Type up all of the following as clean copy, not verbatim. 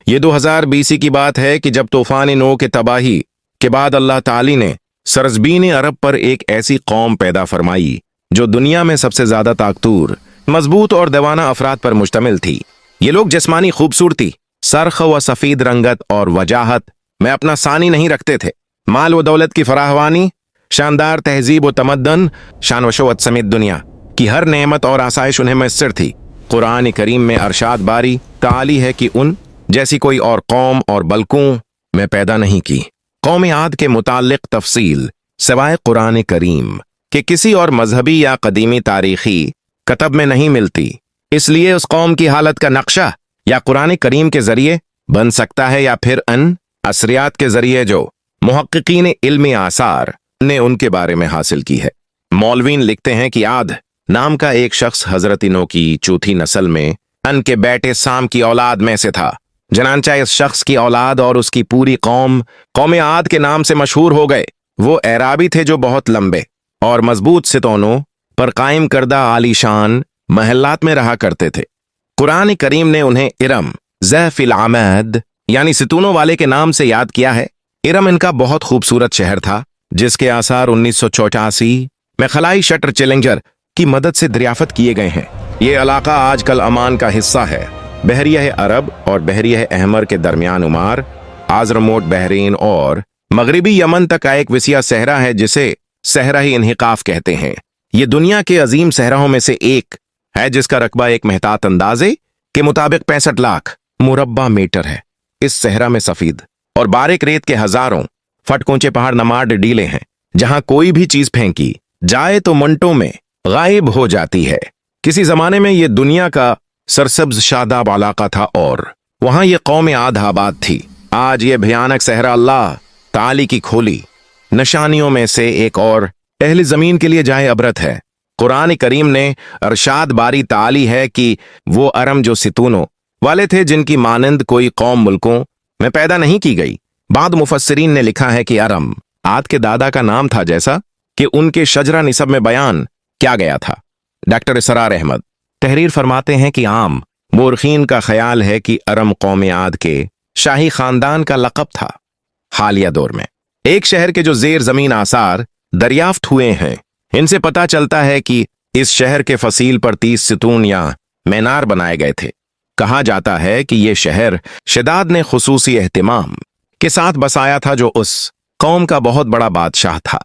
یہ 2020 کی بات ہے کہ جب طوفان نو کے تباہی کے بعد اللہ تعالی نے سرزمین عرب پر ایک ایسی قوم پیدا فرمائی جو دنیا میں سب سے زیادہ طاقتور، مضبوط اور دیوانہ افراد پر مشتمل تھی۔ یہ لوگ جسمانی خوبصورتی، سرخ و سفید رنگت اور وجاہت میں اپنا ثانی نہیں رکھتے تھے۔ مال و دولت کی فراوانی، شاندار تہذیب و تمدن، شان و شوہرت سمیت دنیا کی ہر نعمت اور آسائش انہیں میسر تھی۔ قرآن کریم میں ارشاد باری تعالی ہے کہ ان جیسی کوئی اور قوم اور بلکوں میں پیدا نہیں کی۔ قوم عاد کے متعلق تفصیل سوائے قرآن کریم کہ کسی اور مذہبی یا قدیمی تاریخی کتب میں نہیں ملتی، اس لیے اس قوم کی حالت کا نقشہ یا قرآن کریم کے ذریعے بن سکتا ہے یا پھر ان اثریات کے ذریعے جو محققین علمی آثار نے ان کے بارے میں حاصل کی ہے۔ مولوین لکھتے ہیں کہ عاد نام کا ایک شخص حضرت نو کی چوتھی نسل میں ان کے بیٹے سام کی اولاد میں سے تھا۔ چنانچہ اس شخص کی اولاد اور اس کی پوری قوم عاد کے نام سے مشہور ہو گئے۔ وہ اعرابی تھے جو بہت لمبے اور مضبوط ستونوں پر قائم کردہ عالی شان محلات میں رہا کرتے تھے۔ قرآن کریم نے انہیں ارم ذیف العماد یعنی ستونوں والے کے نام سے یاد کیا ہے۔ ارم ان کا بہت خوبصورت شہر تھا جس کے آثار 1984 میں خلائی شٹر چیلنجر کی مدد سے دریافت کیے گئے ہیں۔ یہ علاقہ آج کل عمان کا حصہ ہے۔ بحریہ عرب اور بحریہ احمر کے درمیان عمار، آزرموٹ بحرین اور مغربی یمن تک کا ایک وسیع صحرا ہے جسے صحرا انحقاف کہتے ہیں۔ یہ دنیا کے عظیم صحراؤں میں سے ایک ہے جس کا رقبہ ایک محتاط اندازے کے مطابق 65 لاکھ مربع میٹر ہے۔ اس صحرا میں سفید اور باریک ریت کے ہزاروں فٹ اونچے پہاڑ نماد ڈیلے ہیں جہاں کوئی بھی چیز پھینکی جائے تو منٹوں میں غائب ہو جاتی ہے۔ کسی زمانے میں یہ دنیا کا سرسبز شاداب علاقہ تھا اور وہاں یہ قوم عاد آباد تھی۔ آج یہ بھیانک صحرا اللہ تعالی کی کھولی نشانیوں میں سے ایک اور اہل زمین کے لیے جائے عبرت ہے۔ قرآن کریم نے ارشاد باری تعالی ہے کہ وہ ارم جو ستونوں والے تھے جن کی مانند کوئی قوم ملکوں میں پیدا نہیں کی گئی۔ بعض مفسرین نے لکھا ہے کہ ارم عاد کے دادا کا نام تھا جیسا کہ ان کے شجرہ نسب میں بیان کیا گیا تھا۔ ڈاکٹر اسرار احمد تحریر فرماتے ہیں کہ عام مورخین کا خیال ہے کہ ارم قوم عاد کے شاہی خاندان کا لقب تھا۔ حالیہ دور میں ایک شہر کے جو زیر زمین آثار دریافت ہوئے ہیں ان سے پتہ چلتا ہے کہ اس شہر کے فصیل پر 30 ستون یا مینار بنائے گئے تھے۔ کہا جاتا ہے کہ یہ شہر شداد نے خصوصی اہتمام کے ساتھ بسایا تھا جو اس قوم کا بہت بڑا بادشاہ تھا۔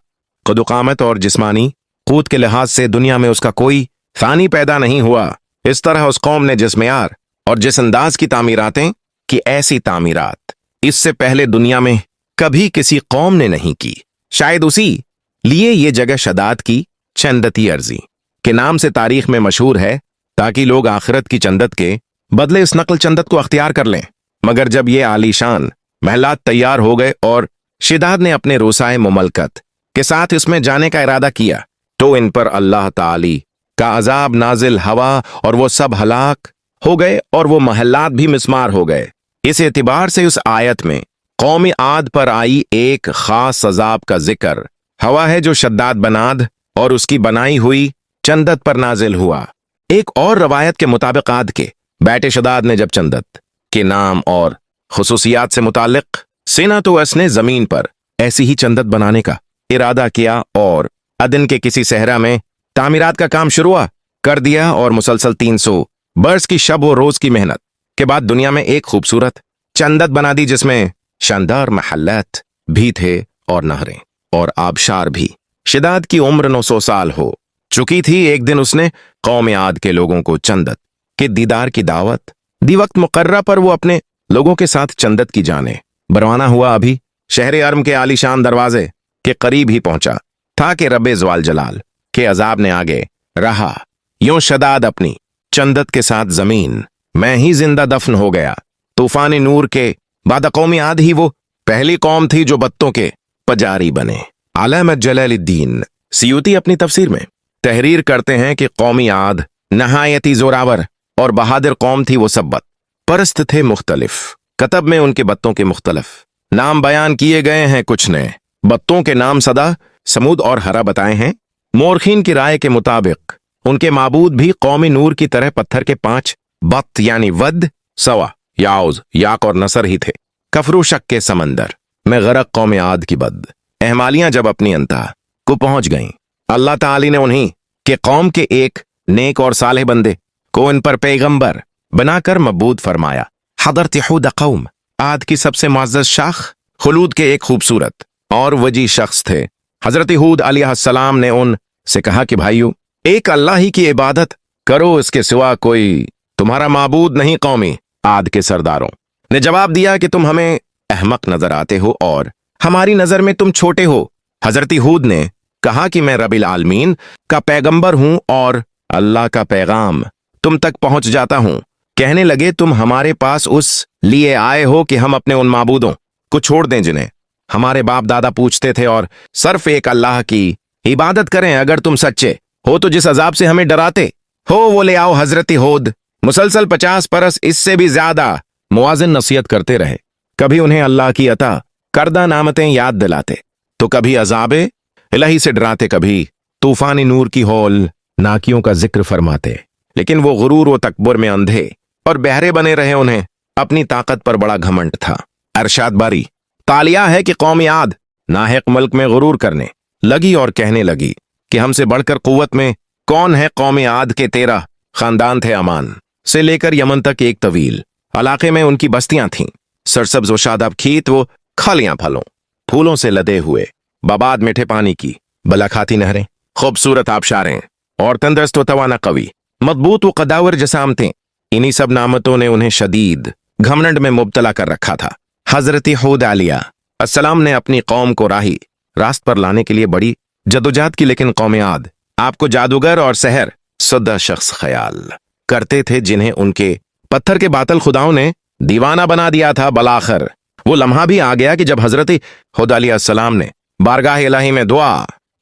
قد و قامت اور جسمانی قوت کے لحاظ سے دنیا میں اس کا کوئی ثانی پیدا نہیں ہوا۔ اس طرح اس قوم نے جس معیار اور جس انداز کی تعمیراتیں کی، ایسی تعمیرات اس سے پہلے دنیا میں کبھی کسی قوم نے نہیں کی۔ شاید اسی لیے یہ جگہ شداد کی چندتی ارضی کے نام سے تاریخ میں مشہور ہے، تاکہ لوگ آخرت کی چندت کے بدلے اس نقل چندت کو اختیار کر لیں۔ مگر جب یہ عالی شان محلات تیار ہو گئے اور شداد نے اپنے روسائے مملکت کے ساتھ اس میں جانے کا ارادہ کیا تو ان پر اللہ تعالی کا عذاب نازل ہوا اور وہ سب ہلاک ہو گئے اور وہ محلات بھی مسمار ہو گئے۔ اس اعتبار سے اس آیت میں قوم عاد پر آئی ایک خاص عذاب کا ذکر ہوا ہے جو شداد بناد اور اس کی بنائی ہوئی چندت پر نازل ہوا۔ ایک اور روایت کے مطابق عاد کے بیٹے شداد نے جب چندت کے نام اور خصوصیات سے متعلق سنا تو اس نے زمین پر ایسی ہی چندت بنانے کا ارادہ کیا اور عدن کے کسی صحرا میں تعمیرات کا کام شروع کر دیا اور مسلسل 300 برس کی شب و روز کی محنت کے بعد دنیا میں ایک خوبصورت چندت بنا دی جس میں شاندار محلات بھی تھے اور نہریں اور آبشار بھی۔ شداد کی عمر 900 سال ہو چکی تھی۔ ایک دن اس نے قوم عاد کے لوگوں کو چندت کے دیدار کی دعوت دی۔ وقت مقررہ پر وہ اپنے لوگوں کے ساتھ چندت کی جانے روانہ ہوا۔ ابھی شہر ارم کے عالی شان دروازے کے قریب ہی پہنچا تھا کہ رب زوال جلال کے عذاب نے آگے رہا۔ یوں شداد اپنی چندت کے ساتھ زمین میں ہی زندہ دفن ہو گیا۔ طوفان نور کے بعد قوم عاد ہی وہ پہلی قوم تھی جو بتوں کے پجاری بنے۔ علامہ جلال الدین سیوطی اپنی تفسیر میں تحریر کرتے ہیں کہ قوم عاد نہایتی زوراور اور بہادر قوم تھی۔ وہ سب بت پرست تھے۔ مختلف کتب میں ان کے بتوں کے مختلف نام بیان کیے گئے ہیں۔ کچھ نے بتوں کے نام صدا، سمود اور ہرا بتائے ہیں۔ مورخین کی رائے کے مطابق ان کے معبود بھی قوم نور کی طرح پتھر کے 5 بت یعنی ود، سوا याउज, याक और नसर ही थे। कफरू शक के समंदर में गरक कौम आद की बद एहमालियां जब अपनी अंतहा को पहुंच गईं, अल्लाह ताली ने उन्हीं के कौम के एक नेक और सालेह बंदे को इन पर पैगंबर बनाकर मबूद फरमाया। हदरत हूद कौम, आद की सबसे मुअज़्ज़ज़ शाख खुलूद के एक खूबसूरत और वजी शख्स थे। हजरत हूद अलैहिस्सलाम ने उन से कहा कि भाइयों, एक अल्लाह ही की इबादत करो, इसके सिवा कोई तुम्हारा माबूद नहीं। कौमी आद के सरदारों ने जवाब दिया कि तुम हमें अहमक नजर आते हो और हमारी नजर में तुम छोटे हो। हजरत हूद ने कहा कि मैं रबिल आलमीन का पैगंबर हूं और अल्लाह का पैगाम तुम तक पहुंच जाता हूं। कहने लगे, तुम हमारे पास उस लिए आए हो कि हम अपने उन माबूदों को छोड़ दें जिन्हें हमारे बाप दादा पूछते थे और सिर्फ एक अल्लाह की इबादत करें। अगर तुम सच्चे हो तो जिस अजाब से हमें डराते हो वो ले आओ। हजरत हूद मुसलसल 50 बरस इससे भी ज्यादा मुआजिन नसीहत करते रहे। कभी उन्हें अल्लाह की अता करदा नामतें याद दिलाते तो कभी अजाबे इलाही से डराते, कभी तूफानी नूर की हौल नाकियों का जिक्र फरमाते। लेकिन वो गुरूर व तकबर में अंधे और बहरे बने रहे। उन्हें अपनी ताकत पर बड़ा घमंड था। अरशाद बारी तालिया है कि कौम आद नाहक मुल्क में गुरूर करने लगी और कहने लगी कि हमसे बढ़कर कुव्वत में कौन है। कौम आद के 13 खानदान थे। अमान से लेकर यमन तक एक तवील इलाके में उनकी बस्तियां थीं। सरसब्ज व शादाब खेत वो खालियां फलों फूलों से लदे हुए, बबाद मीठे पानी की बलाखाती नहरें, खूबसूरत आबशारें और तंदुरुस्त व तवाना कवि, मजबूत व कदावर जसामतें। इन्हीं सब नामतों ने उन्हें शदीद घमंड में मुब्तला कर रखा था। हजरत हूद अलैहिस्सलाम ने अपनी कौम को राही रास्त पर लाने के लिए बड़ी जदोजहद की, लेकिन कौम आद आपको जादूगर और सहर सुद्दा शख्स ख्याल करते थे जिन्हें उनके पत्थर के बातल खुदाओं ने दीवाना बना दिया था। बलाखर वो लम्हा भी आ गया कि जब हजरत हूद अलैहिस्सलाम ने बारगाह इलाही में दुआ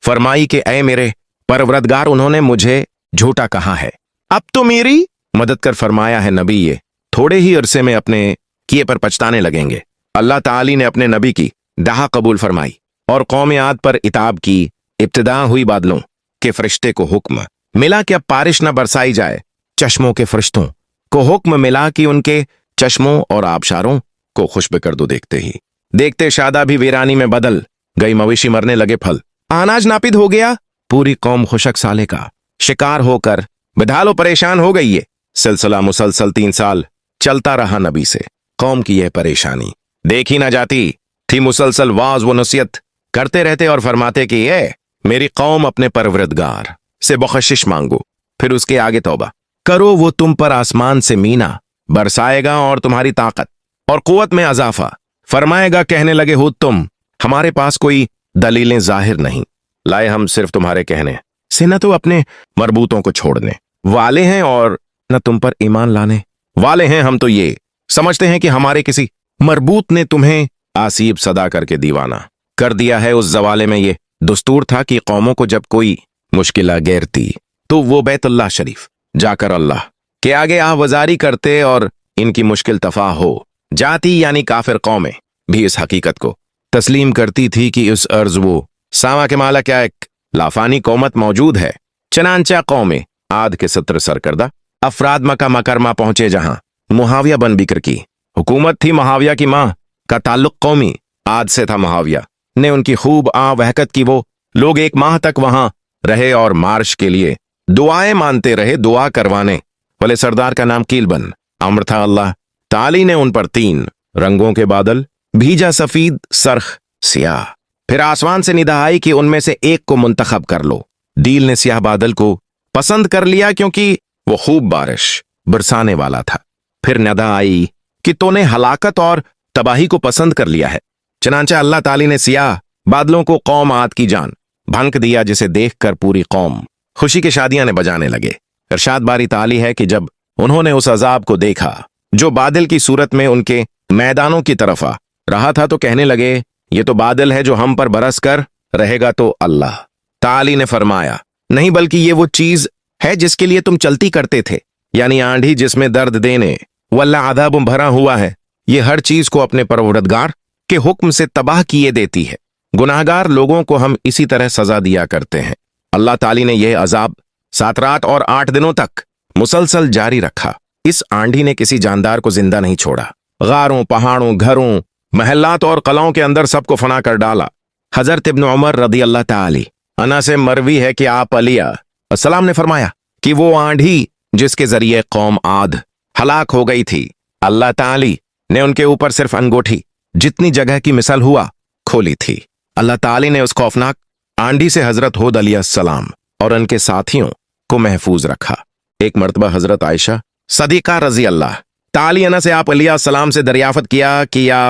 फरमाई कि ऐ मेरे परवरदगार, उन्होंने मुझे झूठा कहा है, अब तो मेरी मदद कर। फरमाया है नबी, ये थोड़े ही अरसे में अपने किए पर पछताने लगेंगे। अल्लाह ताली ने अपने नबी की दहा कबूल फरमाई और कौम आद पर इताब की इब्तिदा हुई। बादलों के फरिश्ते को हुक्म मिला कि अब बारिश न बरसाई जाए। चश्मों के फरिश्तों को हुक्म मिला कि उनके चश्मों और आबशारों को खुशब कर दो। देखते शादा भी वीरानी में बदल गई। मवेशी मरने लगे, फल अनाज नापिद हो गया। पूरी कौम खुशक साले का शिकार होकर बेहाल परेशान हो गई। ये सिलसिला मुसलसल 3 साल चलता रहा। नबी से कौम की यह परेशानी देखी ना जाती थी। मुसलसल वाज व नसीहत करते रहते और फरमाते कि ये मेरी कौम अपने परवरदगार से बख्शिश मांगो, फिर उसके आगे तौबा करो। वो तुम पर आसमान से मीना बरसाएगा और तुम्हारी ताकत और कुव्वत में अजाफा फरमाएगा। कहने लगे, हूद तुम हमारे पास कोई दलीलें जाहिर नहीं लाए, हम सिर्फ तुम्हारे कहने से न तो अपने मरबूतों को छोड़ने वाले हैं और न तुम पर ईमान लाने वाले हैं। हम तो ये समझते हैं कि हमारे किसी मरबूत ने तुम्हें आसीब सदा करके दीवाना कर दिया है। उस जवाले में ये दस्तूर था कि कौमों को जब कोई मुश्किल घेरती तो वो बैतुल्लाह शरीफ जाकर अल्लाह के आगे आवाजारी करते और इनकी मुश्किल तफा हो जाती। यानी काफिर कौमें भी इस हकीकत को तस्लीम करती थी कि इस अर्ज वो सामा के माला क्या एक लाफानी कौमत मौजूद है। चनांचा कौमें आद के 17 सरकर्दा अफराद मक्का मकरमा पहुंचे, जहां मुआविया बन बिक्र की हुकूमत थी। मुआविया की मां का ताल्लुक कौमी आद से था। मुआविया ने उनकी खूब वहकत की। वो लोग 1 माह तक वहां रहे और मार्श के लिए दुआएं मानते रहे। दुआ करवाने वाले सरदार का नाम कीलबन अम्र था। अल्लाह ताली ने उन पर 3 रंगों के बादल भीजा, सफीद, सरख, सियाह। फिर आसमान से निदा आई कि उनमें से एक को मुंतखब कर लो। डील ने सियाह बादल को पसंद कर लिया क्योंकि वो खूब बारिश बरसाने वाला था। फिर निदा आई कि तूने हलाकत और तबाही को पसंद कर लिया है। चनांचा अल्लाह ताली ने सियाह बादलों को कौम आद की जान भनक दिया, जिसे देखकर पूरी कौम खुशी के शादियां ने बजाने लगे। इरशाद बारी ताली है कि जब उन्होंने उस अजाब को देखा जो बादल की सूरत में उनके मैदानों की तरफ आ रहा था, तो कहने लगे, ये तो बादल है जो हम पर बरस कर रहेगा। तो अल्लाह ताली ने फरमाया, नहीं, बल्कि ये वो चीज है जिसके लिए तुम चलती करते थे, यानी आंधी जिसमें दर्द देने वल्ला अदाब भरा हुआ है। ये हर चीज को अपने परवरदगार के हुक्म से तबाह किए देती है। गुनाहगार लोगों को हम इसी तरह सजा दिया करते हैं। अल्लाह ताली ने यह अजाब 7 रात और 8 दिनों तक मुसलसल जारी रखा। इस आंधी ने किसी जानदार को जिंदा नहीं छोड़ा। गारों, पहाड़ों, घरों, महल्लात और कलाओं के अंदर सबको फना कर डाला। हजरत इब्न उमर रदी अल्लाह ताली अन्हा से मरवी है कि आप अलैहिस्सलाम ने फरमाया कि वो आंधी जिसके जरिए कौम आद हलाक हो गई थी, अल्लाह ताली ने उनके ऊपर सिर्फ अंगूठी जितनी जगह की मिसाल हुआ खोली थी। अल्लाह ताली ने उस खौफनाक आंधी से हजरत हुद अलैहिस्सलाम और उनके साथियों को महफूज रखा। एक मर्तबा हजरत आयशा सदीका रजी अल्लाह ताली अन्हा से आप अलैहिस्सलाम से दरियाफत किया कि या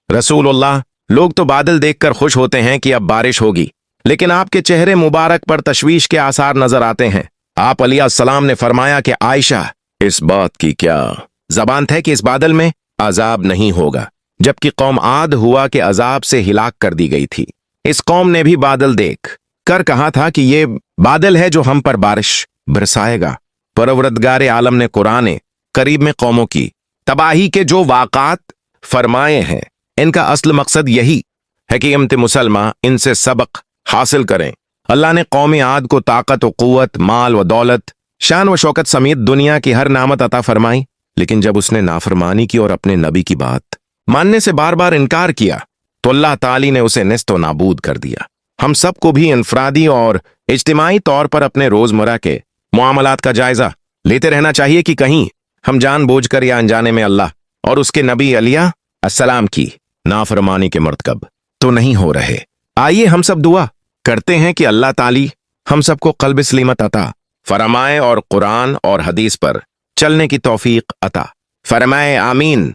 रसूलुल्लाह, लोग तो बादल देखकर खुश होते हैं कि अब बारिश होगी, लेकिन आपके चेहरे मुबारक पर तशवीश के आसार नजर आते हैं। आप अलैहिस्सलाम ने फरमाया कि आयशा, इस बात की क्या जबान है कि इस बादल में अजाब नहीं होगा, जबकि कौम आद हुआ के अजाब से हिलाक कर दी गई थी। इस कौम ने भी बादल देख कर कहा था कि ये बादल है जो हम पर बारिश बरसाएगा। परवरदगार आलम ने कुरान करीब में कौमों की तबाही के जो वाक़ात फरमाए हैं, इनका असल मकसद यही है कि इम्त मुसलमान इनसे सबक हासिल करें। अल्लाह ने कौम आद को ताकत व कुव्वत, माल व दौलत, शान व शौकत समेत दुनिया की हर नामत अता फरमाई, लेकिन जब उसने नाफरमानी की और अपने नबी की बात मानने से बार बार इनकार किया तो अल्लाह ताली ने उसे निस्त व नाबूद कर दिया। हम सबको भी इनफरादी और इज्तिमाई तौर पर अपने रोजमर्रा के मुआमलात का जायजा लेते रहना चाहिए कि कहीं हम जानबूझकर या अनजाने में अल्लाह और उसके नबी अलैहिस्सलाम की नाफरमानी के मर्तकब तो नहीं हो रहे। आइए हम सब दुआ करते हैं कि अल्लाह ताली हम सबको क़ल्ब सलीमत अता फरमाए और कुरान और हदीस पर चलने की तौफीक अता फरमाए। आमीन।